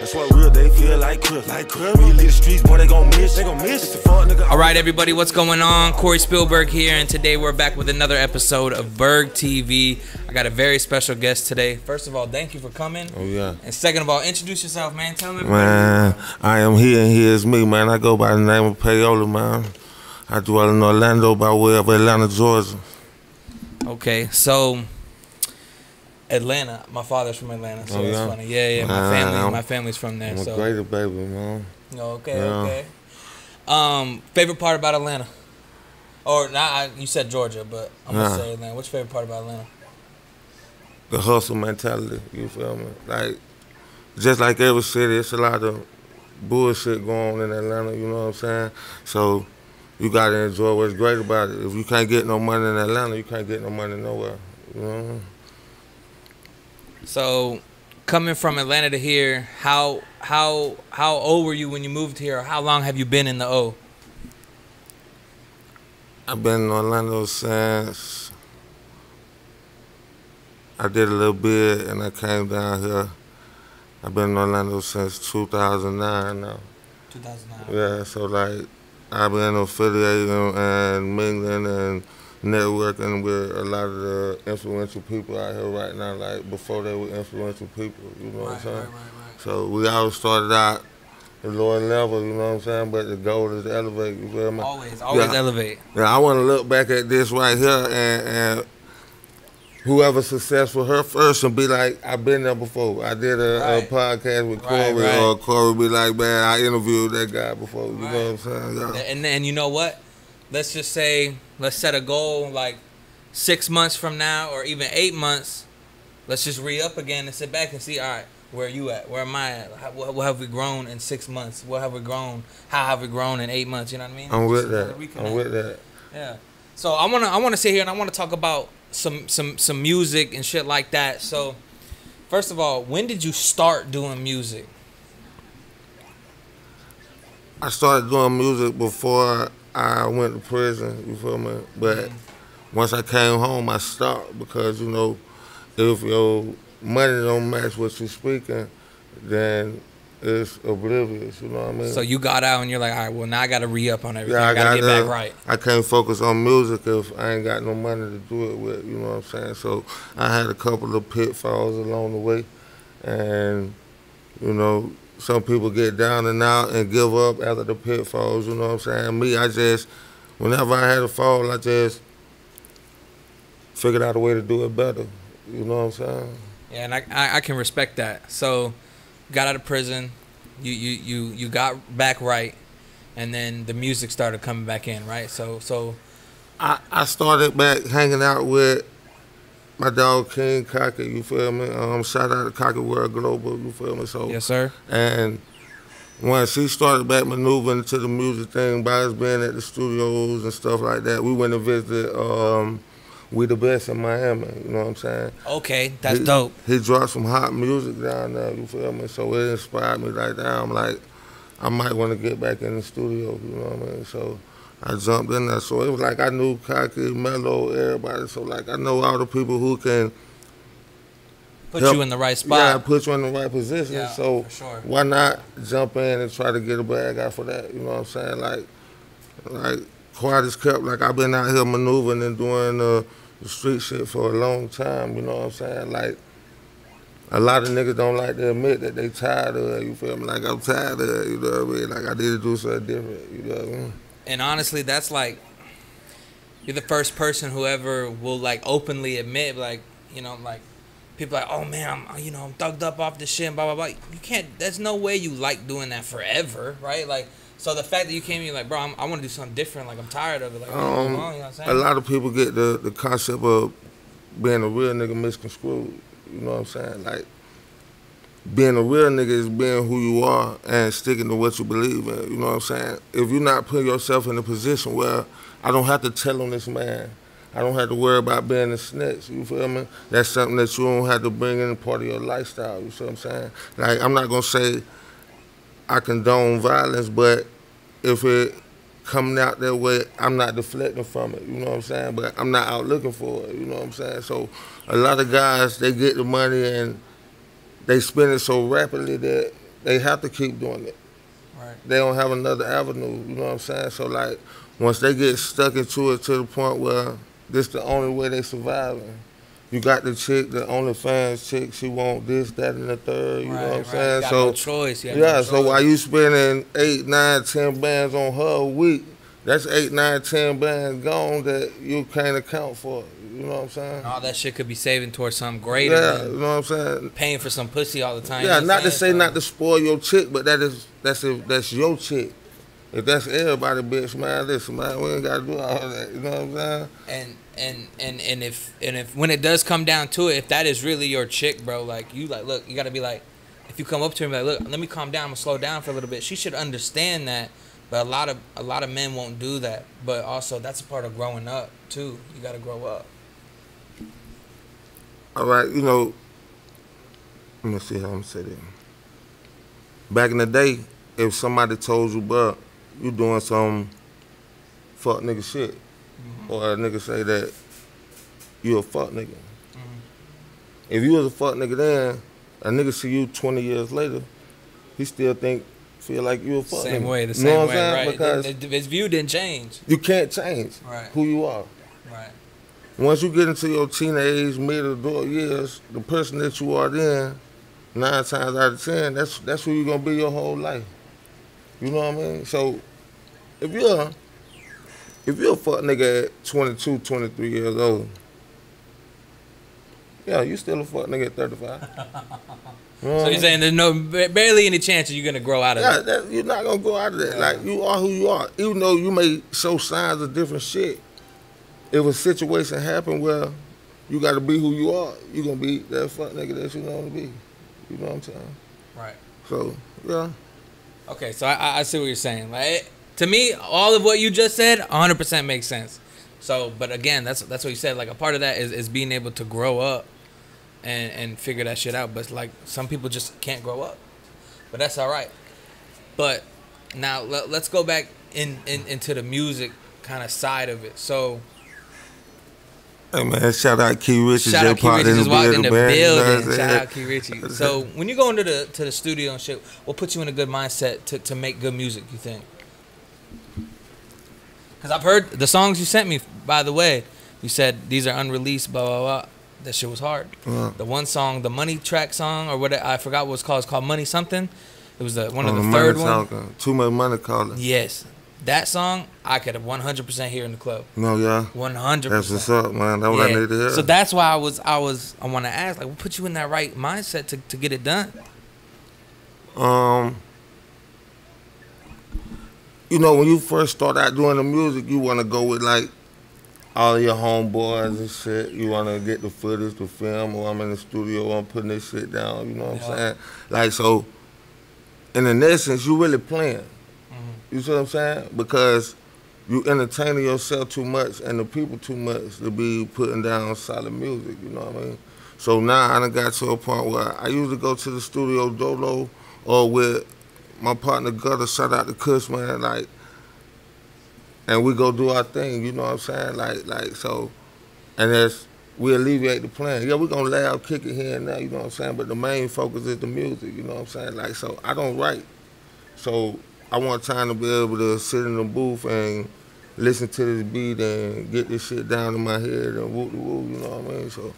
That's what real they feel like crib. When you leave the streets, boy, they gon' miss. It's the fuck, nigga. All right, everybody, what's going on? Coreyspielberg here, and today we're back with another episode of BergTV. I got a very special guest today. First of all, thank you for coming. Oh, yeah. And second of all, introduce yourself, man. Tell me. Man, I am here and he is me, man. I go by the name of Payola, man. I dwell in Orlando by way of Atlanta, Georgia. Okay, so Atlanta. My father's from Atlanta, so it's funny. Yeah. My family's from there. I'm so a greater baby, man. Okay. Favorite part about Atlanta? Or not? You said Georgia, but I'm gonna say Atlanta. What's your favorite part about Atlanta? The hustle mentality, you feel me? Like, just like every city, it's a lot of bullshit going on in Atlanta, you know what I'm saying? So you gotta enjoy what's great about it. If you can't get no money in Atlanta, you can't get no money nowhere, you know? So, coming from Atlanta to here, how old were you when you moved here? Or how long have you been in the O? I've been in Orlando since I did a little bit and I came down here. I've been in Orlando since 2009 now. 2009. Yeah, so like I've been affiliating and mingling and networking with a lot of the influential people out here right now, like before they were influential people, you know what I'm saying? Right. So we all started out at lower level, you know what I'm saying? But the goal is to elevate, you feel me? Always elevate. Yeah, I want to look back at this right here and whoever's successful her first and be like, I've been there before. I did a podcast with Corey, or Corey be like, man, I interviewed that guy before, you know what I'm saying? Yeah. And you know what? Let's just say, let's set a goal like 6 months from now or even 8 months. Let's just re-up again and sit back and see, all right, where are you at? Where am I at? What have we grown in 6 months? What have we grown? How have we grown in 8 months? You know what I mean? I'm with that. Yeah. So I wanna sit here and I wanna talk about some music and shit like that. So first of all, when did you start doing music? I started doing music before I went to prison, you feel me? But once I came home, I stopped because, you know, if your money don't match what you're speaking, then it's oblivious, you know what I mean? So you got out and you're like, all right, well, now I got to re-up on everything. I got to get back right. I can't focus on music if I ain't got no money to do it with, you know what I'm saying? So I had a couple of pitfalls along the way. And, you know, some people get down and out and give up after the pitfalls, you know what I'm saying? Me, whenever I had a fall, I just figured out a way to do it better, you know what I'm saying? Yeah, and I can respect that. So, got out of prison, you got back right, and then the music started coming back in, right? So I started back hanging out with my dog King Cocky, you feel me? Shout out to Cocky World Global, you feel me? So yes, sir. And once he started back maneuvering into the music thing by us being at the studios and stuff like that, we went and visited We the Best in Miami, you know what I'm saying? Okay, that's dope. He dropped some hot music down there, you feel me? So it inspired me like that. I'm like, I might want to get back in the studio, you know what I mean? So I jumped in there. So it was like I knew Cocky, Mello, everybody. So like I know all the people who can put you in the right spot. Yeah, put you in the right position. Yeah, so for sure. Why not jump in and try to get a bag out for that? You know what I'm saying? Like quiet as kept. Like I've been out here maneuvering and doing the street shit for a long time. You know what I'm saying? Like a lot of niggas don't like to admit that they tired of it. You feel me? Like I'm tired of it. You know what I mean? Like I need to do something different. You know what I mean? And honestly, that's like, you're the first person who ever will like openly admit, like, you know, like people are like, oh man, I'm thugged up off this shit and blah blah blah. You can't. There's no way you like doing that forever, right? Like, so the fact that you came here like, bro, I want to do something different. Like I'm tired of it. Like, you know what I'm saying? A lot of people get the concept of being a real nigga misconstrued. You know what I'm saying? Like, being a real nigga is being who you are and sticking to what you believe in. You know what I'm saying? If you're not putting yourself in a position where I don't have to tell on this man, I don't have to worry about being a snitch, you feel me? That's something that you don't have to bring in part of your lifestyle, you see what I'm saying? Like, I'm not going to say I condone violence, but if it coming out that way, I'm not deflecting from it, you know what I'm saying? But I'm not out looking for it, you know what I'm saying? So a lot of guys, they get the money and they spend it so rapidly that they have to keep doing it. Right. They don't have another avenue, you know what I'm saying? So like, once they get stuck into it to the point where this the only way they surviving. You got the chick, the OnlyFans chick, she want this, that, and the third, you know what I'm saying? You got So no choice. so while you spending 8, 9, 10 bands on her a week, that's 8, 9, 10 bands gone that you can't account for. You know what I'm saying? All that shit could be saving towards something greater You than know what I'm saying? paying for some pussy all the time. Yeah, you know not to say so, not to spoil your chick, but that's your chick. If that's everybody, bitch, man, listen, man, we ain't gotta do all that. You know what I'm saying? And if when it does come down to it, if that is really your chick, bro, like you like, look, you gotta be like, if you come up to me like, look, let me calm down, I'm gonna slow down for a little bit. She should understand that, but a lot of men won't do that. But also, that's a part of growing up too. You gotta grow up. All right, you know, let me see how I'm saying it. Back in the day, if somebody told you, bro, you doing some fuck nigga shit, or a nigga say that you a fuck nigga. If you was a fuck nigga then, a nigga see you 20 years later, he still feel like you a fuck nigga. Same way, the You know same what I'm way, saying? right? Because His view didn't change. you can't change who you are. Right. Once you get into your teenage, middle years, the person that you are then, 9 times out of 10, that's who you're gonna be your whole life. You know what I mean? So if you're a fuck nigga at 22, 23 years old, yeah, you still a fuck nigga at 35. You know So you're saying there's barely any chance you're gonna grow out of that? You're not gonna go out of that. Like, you are who you are. Even though you may show signs of different shit, if a situation happen where you gotta be who you are, you gonna be that fuck nigga that you know to be. You know what I'm saying? Right. So, yeah. Okay, so I see what you're saying. Like, to me, all of what you just said 100% makes sense. So, but again, that's what you said. Like, a part of that is being able to grow up and figure that shit out. But like, some people just can't grow up. But that's all right. But now let's go back into the music kind of side of it. So, hey man, shout out Key Richards. shout out Key Richards just walked in the building. Shout out Key Richards. Richards. So when you go into the studio and shit, what puts you in a good mindset to make good music, you think? Because I've heard the songs you sent me, by the way. You said these are unreleased, blah, blah, blah. That shit was hard. The one song, the Money track song, or what, I forgot what it's called. It's called Money something. It was one of the third one. Too much money calling. Yes. That song, I could have 100% hear in the club. No, yeah. 100%. That's what's up, man. That's what I need to hear. So that's why I want to ask, like, what put you in that right mindset to get it done? You know, when you first start out doing the music, you want to go with, like, all your homeboys and shit. You want to get the footage, the film, or I'm in the studio, I'm putting this shit down, you know what I'm saying? Like, so, in essence, you really playing. You see what I'm saying? Because you entertaining yourself too much and the people too much to be putting down solid music, you know what I mean? So now I done got to a point where I usually go to the studio dolo or with my partner Gutter, shout out to Kush, man, like, and we go do our thing, you know what I'm saying? Like so, and we alleviate the plan. Yeah, we gonna laugh, kick it here and there, you know what I'm saying? But the main focus is the music, you know what I'm saying? Like, so I don't write. So I want time to be able to sit in the booth and listen to this beat and get this shit down in my head and whoop-de-whoop, you know what I mean? So.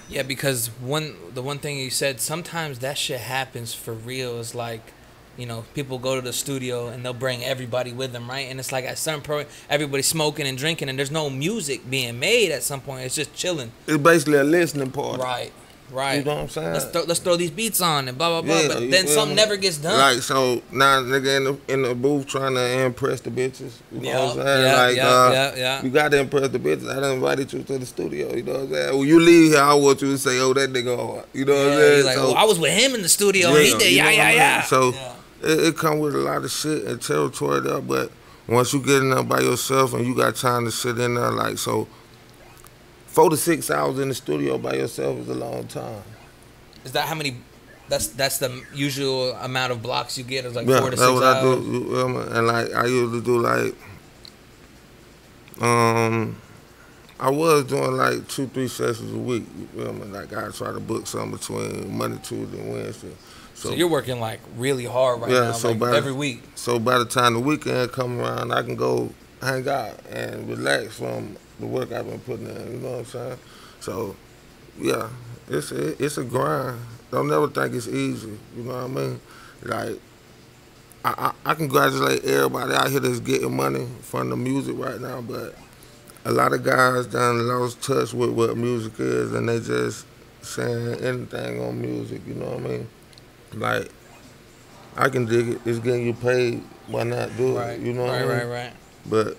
Yeah, because the one thing you said, sometimes that shit happens for real. It's like, you know, people go to the studio and they'll bring everybody with them, right? And it's like at some point, everybody's smoking and drinking and there's no music being made at some point. It's just chilling. It's basically a listening party. Right. You know what I'm saying? Let's throw these beats on and blah, blah, blah. Yeah, but then something never gets done. Like, so now nigga in the booth trying to impress the bitches. You know what I'm saying? Yeah. You got to impress the bitches. I done invited you to the studio. You know what I'm saying? When you leave here, I want you to say, oh, that nigga hard. You know what I'm saying? Like, so, I was with him in the studio and he did, yeah. So it come with a lot of shit and territory there, but once you get in there by yourself and you got time to sit in there, like, so 4 to 6 hours in the studio by yourself is a long time. Is that how many? That's the usual amount of blocks you get. Is like 4 to 6 that's what hours. I do. And like I usually do like, I was doing like 2-3 sessions a week. You feel me? Like I try to book something between Monday, Tuesday, and Wednesday. So you're working like really hard right now, so like every week. So by the time the weekend come around, I can go hang out and relax from the work I've been putting in. You know what I'm saying? So yeah, it's a grind. Don't never think it's easy. You know what I mean? Like I congratulate everybody out here that's getting money from the music right now, but a lot of guys done lost touch with what music is, and they just saying anything on music. You know what I mean? Like, I can dig it. It's getting you paid. Why not do it? You know what I mean? Right. But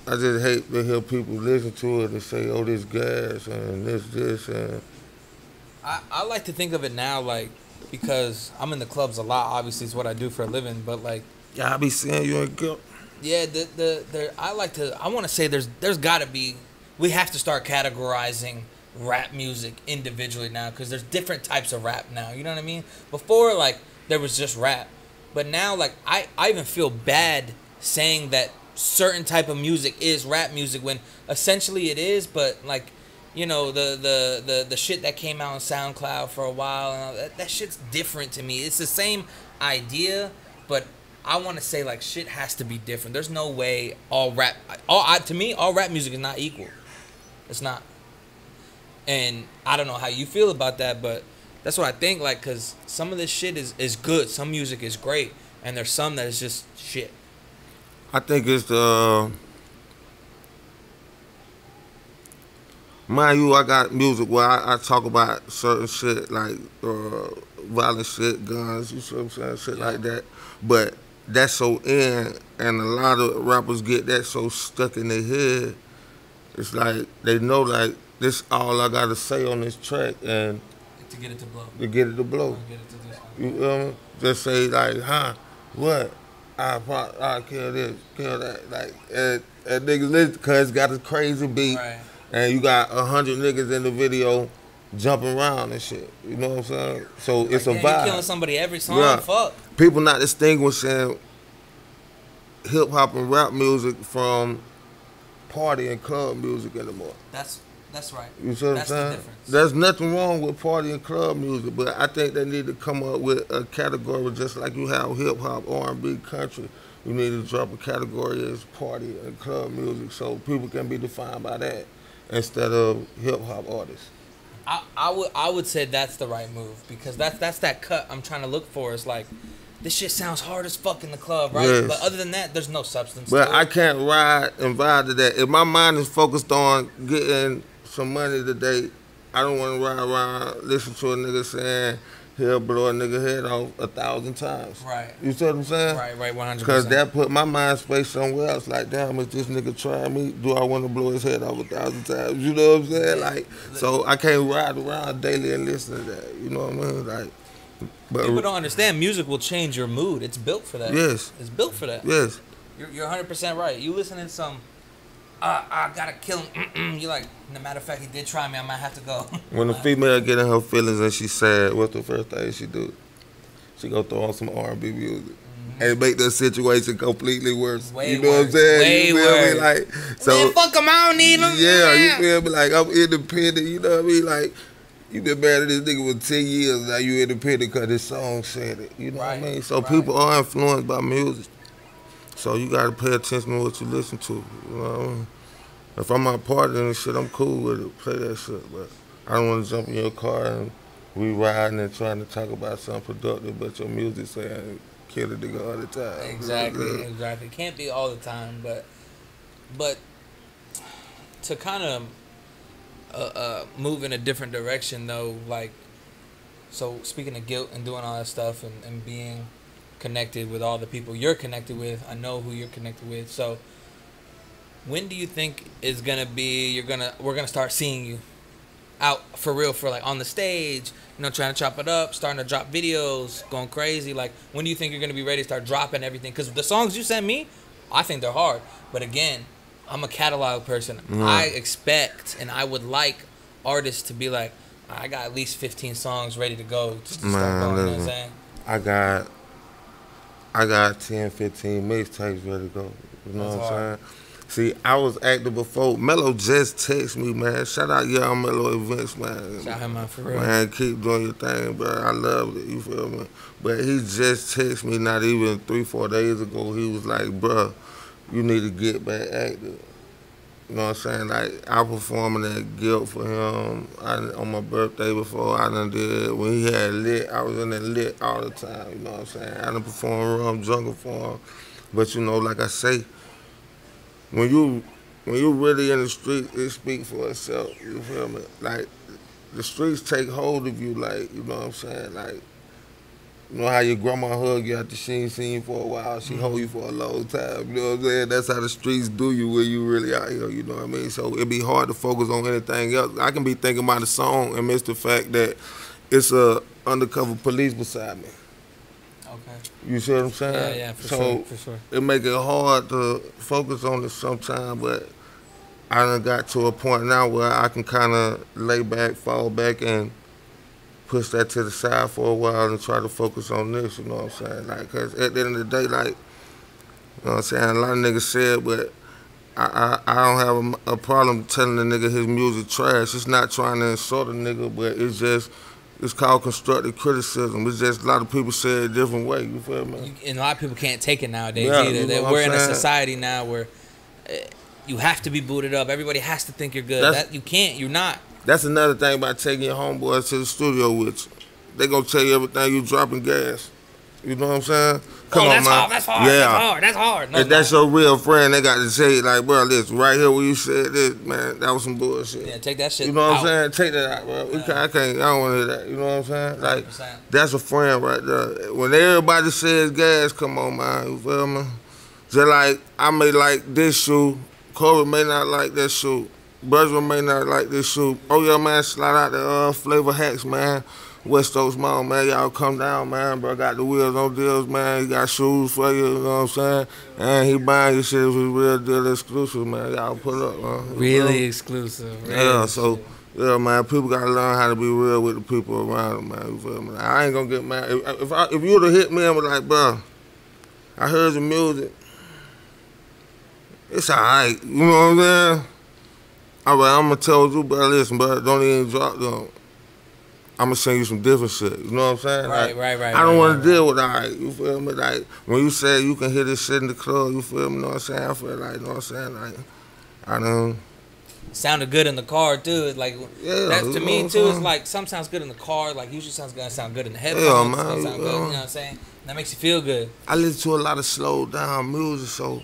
I just hate to hear people listen to it and say, "Oh, this gas and this and." I like to think of it now, like, because I'm in the clubs a lot. Obviously, it's what I do for a living. But like, yeah, I be seeing you in guilt. Yeah, I want to say there's got to be. We have to start categorizing rap music individually now, because there's different types of rap now. You know what I mean? Before, like, there was just rap, but now, like, I even feel bad saying that certain type of music is rap music when essentially it is. But like, you know, the shit that came out on SoundCloud for a while and all that shit's different to me. It's the same idea, but I want to say, like, shit has to be different. There's no way all rap music is not equal. It's not. And I don't know how you feel about that, but that's what I think, like, because some of this shit is good. Some music is great, and there's some that is just shit. I think it's the... Mind you, I got music where I talk about certain shit, like violent shit, guns, you see what I'm saying, shit like that. But that's so in, and a lot of rappers get that so stuck in their head. It's like they know, like, this all I gotta say on this track, and to get it to blow. To get it to blow. You know what I mean? Just say, like, what? I kill this, kill that. Like, and niggas listen because it's got a crazy beat. Right. And you got 100 niggas in the video jumping around and shit. You know what I'm saying? So it's a vibe. You killing somebody every song. Fuck. People not distinguishing hip hop and rap music from party and club music anymore. That's right. You see what I'm saying? The difference. There's nothing wrong with party and club music, but I think they need to come up with a category just like you have hip hop, R&B, country. You need to drop a category as party and club music so people can be defined by that instead of hip hop artists. I would say that's the right move, because that's that cut I'm trying to look for. It's like, this shit sounds hard as fuck in the club, right? Yes. But other than that, there's no substance. But I can't ride and vibe to that. If my mind is focused on getting some money today, I don't want to ride around, listen to a nigga saying he'll blow a nigga head off 1,000 times. Right. You see what I'm saying? Right, 100%. Because that put my mind space somewhere else. Like, damn, if this nigga try me, do I want to blow his head off 1,000 times? You know what I'm saying? Like, so I can't ride around daily and listen to that. You know what I mean? Like, but people don't understand music will change your mood. It's built for that. Yes. It's built for that. Yes. You're 100% right. You listening to some, I gotta kill him. You're like, no matter of fact, he did try me. I might have to go. When a female get in her feelings and she's sad, what's the first thing she do? She go throw on some R&B music. And make the situation completely worse. Way you know worse. what I'm saying? Way you feel worse. me? Like, so, man, fuck him, I don't need him. Yeah, you feel me? Like, I'm independent, you know what I mean? Like, you been married to this nigga for 10 years, now you independent because this song said it. You know what I mean? So people are influenced by music. So you got to pay attention to what you listen to. You know what I mean? If I'm out partying and shit, I'm cool with it. Play that shit. But I don't want to jump in your car and we riding and trying to talk about something productive, but your music saying kill a nigga all the time. Exactly, exactly. Can't be all the time, but to kind of move in a different direction though, like, so speaking of guilt and doing all that stuff and being connected with all the people you're connected with, I know who you're connected with. So when do you think is gonna be we're gonna start seeing you out for real, for like on the stage, you know, trying to chop it up, starting to drop videos, going crazy? Like, when do you think you're gonna be ready to start dropping everything? Because the songs you sent me, I think they're hard. But again, I'm a catalog person. I expect and I would like artists to be like, I got at least 15 songs ready to go to start going. You know what I'm saying? I got 10, 15 mixtapes ready to go. You know what I'm saying? See, I was active before. Mello just texted me, man. Shout out Young Mello Events, man. Shout him out for real. Man, keep doing your thing, bro. I love it, you feel me? But he just texted me not even 3-4 days ago. He was like, bro, you need to get back active. You know what I'm saying? Like, I performing at Guilt for him on my birthday before. I done did, when he had Lit, I was in there Lit all the time, you know what I'm saying? I done performed Rum Jungle for him. But, you know, like I say, when you really in the street, it speaks for itself. You feel me? Like, the streets take hold of you. Like, you know what I'm saying? Like, you know how your grandma hug you after she ain't seen you for a while. She hold you for a long time. You know what I'm saying? That's how the streets do you when you really out here. You know what I mean? So it be hard to focus on anything else. I can be thinking about a song and miss the fact that it's a undercover police beside me. Okay. You see what I'm saying? Yeah, for sure. It make it hard to focus on it sometimes, but I done got to a point now where I can kind of lay back, fall back, and push that to the side for a while and try to focus on this, you know what I'm saying? Like, cause at the end of the day, like, you know what I'm saying, a lot of niggas say it, but I don't have a problem telling the nigga his music trash. It's not trying to insult a nigga, but it's just, it's called constructive criticism. It's just a lot of people say it a different way. You feel me? And a lot of people can't take it nowadays Yeah, either. you know what We're I'm in a saying? society now where you have to be booted up. Everybody has to think you're good. You can't. You're not. That's another thing about taking your homeboys to the studio with you. They gonna tell you everything you dropping gas. You know what I'm saying? Come on, that's man. hard. That's hard. Yeah. That's hard. That's hard. No, If that's your real friend, they got to say, like, bro, listen, right here where you said this, man, that was some bullshit. Yeah, take that shit. You know what out. I'm saying? Take that out, bro. I don't want to hear that. You know what I'm saying? Like, 100%. that's a friend right there. When everybody says gas, come on, man. You feel me? Just like, I may like this shoe. Corey may not like that shoe. Bergman may not like this shoe. Oh, yeah, man, slide out the Flavor Hacks, man. West Oaks Mall, man, y'all come down, man, bro. Got the wheels on deals, man. He got shoes for you, you know what I'm saying? And he buying your shit if it's real deal exclusive, man. Y'all put up, man. Really exclusive. Yeah, so, yeah, man, people got to learn how to be real with the people around them, man. You feel me? Like, I ain't going to get mad. If you would have hit me and was like, bro, I heard your music. It's all right. You know what I'm saying? All right, I'm going to tell you, bro, listen, bro, don't even drop them. I'm going to send you some different shit. You know what I'm saying? Right. I don't want to deal with all right. You feel me? Like, when you say you can hear this shit in the club, you feel me? You know what I'm saying? I feel like, you know what I'm saying? Like, I don't. Sounded good in the car, too. It's like, Yeah, that's to you me, know too. what I'm It's saying? like, some sounds good in the car. Like, usually sound good in the headphones. Yeah, man, Sound good, you know what I'm saying? That makes you feel good. I listen to a lot of slow down music, so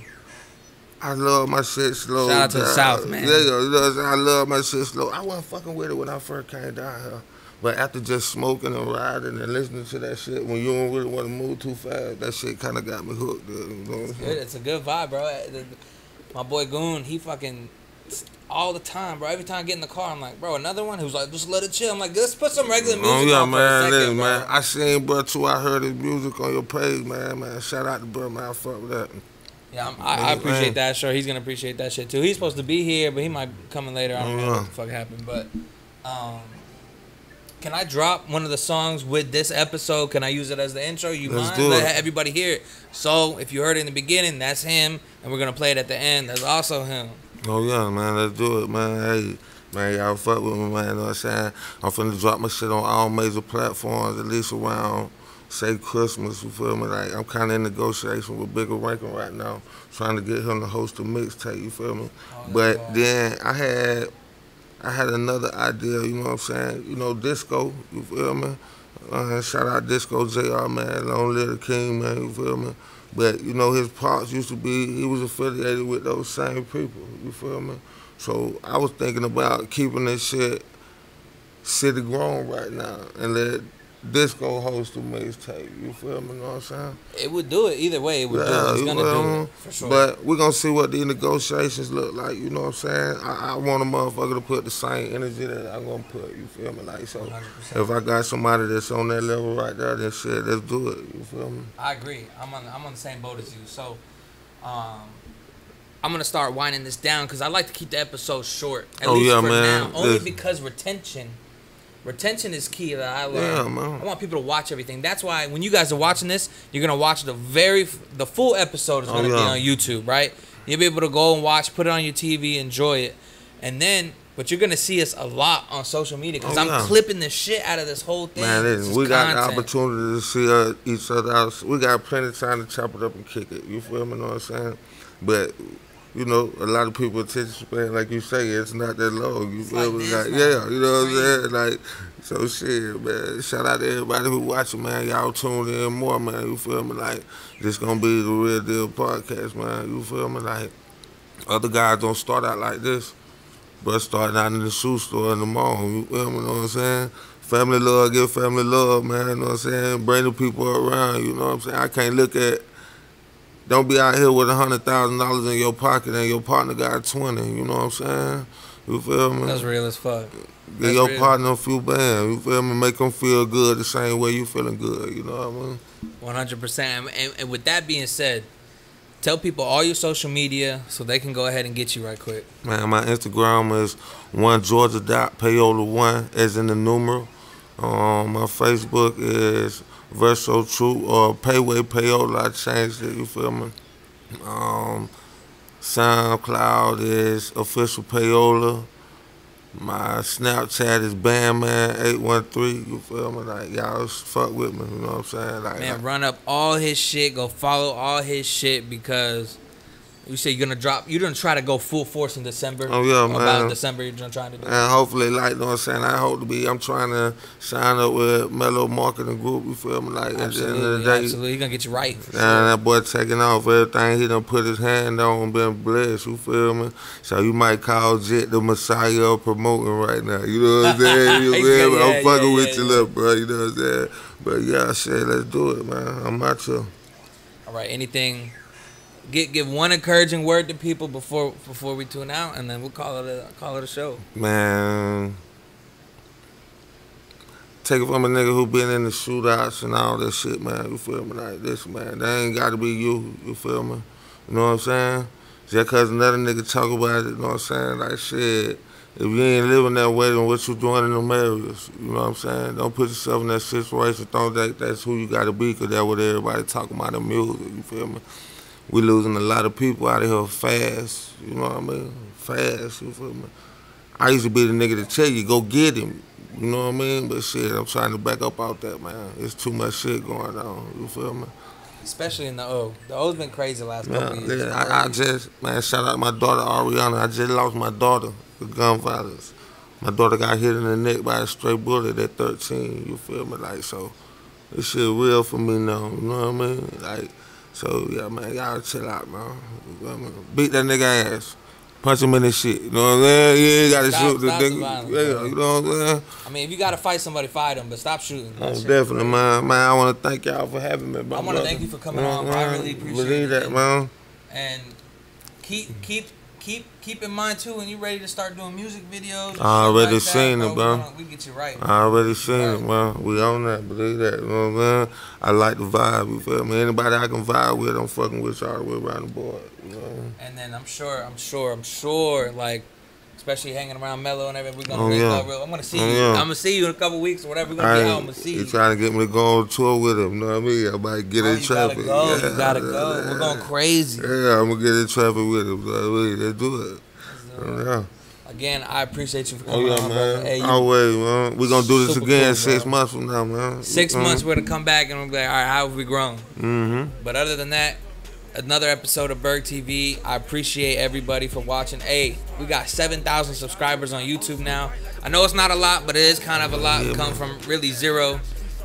I love my shit slow Shout out to down. the South, man. Yeah, you know what I'm saying? I love my shit slow. I wasn't fucking with it when I first came down here. But after just smoking and riding and listening to that shit, when you don't really want to move too fast, that shit kind of got me hooked. You know what I'm saying? It's a good vibe, bro. My boy Goon, he fucking all the time, bro. Every time I get in the car, I'm like, bro, another one who's like, just let it chill. I'm like, let's put some regular music Oh, yeah, on man. for a second, Listen, bro. man. I seen bro, too. I heard his music on your page, man. Shout out to bro, man. I fuck with that. Yeah, I appreciate that. Sure, he's gonna appreciate that shit too. He's supposed to be here, but he might come in later. I don't know what the fuck happened, but can I drop one of the songs with this episode? Can I use it as the intro? Let's mind? do Let it. everybody hear it. So if you heard it in the beginning, that's him, and we're gonna play it at the end. That's also him. Oh, yeah, man. Let's do it, man. Hey, man, y'all fuck with me, man. You know what I'm saying? I'm finna drop my shit on all major platforms, at least around, say, Christmas, you feel me? Like, I'm kind of in negotiation with Bigger Rankin right now, trying to get him to host a mixtape, you feel me? But then I had another idea, you know what I'm saying? You know, Disco, you feel me? Shout out Disco JR, man, Long Live the King, man, you feel me? But, you know, his pops used to be, he was affiliated with those same people, you feel me? So I was thinking about keeping this shit city grown right now and let Disco host a mixtape, you feel me? You know what I'm saying? It would do it either way. It would do it. It's gonna do it for sure. But we're gonna see what the negotiations look like, you know what I'm saying? I want a motherfucker to put the same energy that I'm gonna put, you feel me? Like, so 100%. if I got somebody that's on that level right there, then shit, let's do it, you feel me? I agree. I'm on the same boat as you. So, I'm gonna start winding this down because I like to keep the episodes short. At least for now, only because retention is key that I learned. Yeah, man. I want people to watch everything. That's why when you guys are watching this, you're gonna watch the full episode is gonna be on YouTube, right? You'll be able to go and watch, put it on your TV, enjoy it. And then, but you're going to see us a lot on social media because I'm clipping the shit out of this whole thing. Man, listen, we got the opportunity to see each other out. We got plenty of time to chop it up and kick it. You feel me? Know what I'm saying? But, you know, a lot of people attention span, like you say, it's not that long. You feel me? Like, yeah, you know what I'm saying? Like, so shit, man. Shout out to everybody who watching, man. Y'all tune in more, man. You feel me? Like, this gonna be the Real Deal podcast, man. You feel me? Like, other guys don't start out like this, but starting out in the shoe store in the mall. You feel me? Know what I'm saying? Family love, give family love, man. You know what I'm saying? Bring the people around. You know what I'm saying? I can't look at. Don't be out here with $100,000 in your pocket and your partner got 20. You know what I'm saying? You feel me? That's real as fuck. Give your partner a few bands. You feel me? Make them feel good the same way you feeling good. You know what I mean? 100%. And with that being said, tell people all your social media so they can go ahead and get you right quick. Man, my Instagram is onegeorgia.payola1 as in the numeral. My Facebook is Verso True or Payway Payola. I changed it. You feel me? SoundCloud is Official Payola. My Snapchat is Bandman813. You feel me? Like, y'all fuck with me. You know what I'm saying? Like, man, run up all his shit. Go follow all his shit because you say you're gonna try to go full force in December. Oh yeah, man. About December, you're gonna try to do. And hopefully, like, you know what I'm saying? I hope to be. I'm trying to sign up with Mellow Marketing Group. You feel me? Like, at the end of the day, absolutely, he's gonna get you right. And that boy taking off everything he done put his hand on, been blessed. You feel me? So you might call Jet the Messiah of promoting right now. You know what I'm saying? You feel me? I'm fucking with you, little bro. You know what I'm saying? But yeah, shit, let's do it, man. I'm out here. All right, anything? Give one encouraging word to people before we tune out, and then we'll call it a show. Man, take it from a nigga who been in the shootouts and all that shit, man. You feel me? Like this, man. That ain't got to be you. You feel me? You know what I'm saying? Just cause another nigga talk about it, you know what I'm saying? Like shit, if you ain't living that way, then what you doing in them areas? You know what I'm saying? Don't put yourself in that situation. Don't think that's who you got to be, cause that's what everybody talking about in music. You feel me? We losing a lot of people out of here fast, you know what I mean? Fast, you feel me? I used to be the nigga to tell you, go get him, you know what I mean? But shit, I'm trying to back up out that, man. There's too much shit going on, you feel me? Especially in the O. The O's been crazy the last couple of years. Yeah, I just, man, shout out my daughter, Ariana. I just lost my daughter to gun violence. My daughter got hit in the neck by a stray bullet at 13, you feel me? Like, so, this shit real for me now, you know what I mean? Like, so, yeah, man, y'all chill out, man. Beat that nigga ass. Punch him in his shit. You know what I'm saying? You ain't got to shoot the nigga. Yeah, you know what I'm saying? I mean, if you got to fight somebody, fight him, but stop shooting. Oh, definitely, man. Man, I want to thank y'all for having me, bro. I want to thank you for coming on. I really appreciate it. That, man. And keep in mind, too, when you're ready to start doing music videos. I already seen it, bro. We get you right. I already seen it, man. We on that, believe that. You know what I'm saying? I like the vibe, you feel me? Anybody I can vibe with, I'm fucking with y'all the way around the board. You know? And then I'm sure, like, especially hanging around Mello and everything, we're gonna link up real. I'm gonna see you. I'm gonna see you in a couple weeks or whatever. We're gonna be out. I'm gonna see you. He's trying to get me to go on tour with him. You know what I mean? I might get in traffic. You gotta go. We're going crazy. Yeah, I'm gonna get in traffic with him. You know what I mean? Let's do it. Yeah. Again, I appreciate you for coming on, man. Hey, always, man. We're gonna do this again 6 months from now, man. 6 months, we're gonna come back and we'll be like, all right, how have we grown? But other than that, another episode of BergTV. I appreciate everybody for watching. Hey, we got 7,000 subscribers on YouTube now. I know it's not a lot, but it is kind of a lot. We come from really zero.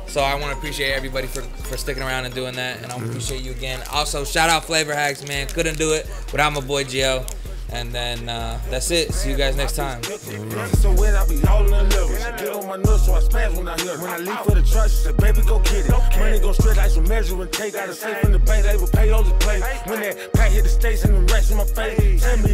So I want to appreciate everybody for sticking around and doing that. And I appreciate you again. Also, shout out Flavor Hacks, man. Couldn't do it without my boy GL. And then that's it. See you guys next time. So when I be all in the levels, get on my nuts so I spaz when I hear. When I leave for the truck, she said, baby, go get it. Money go straight like some measuring tape. Got a safe in the bank, they will pay all the play. When that pack hit the States and the rest in my face, tell me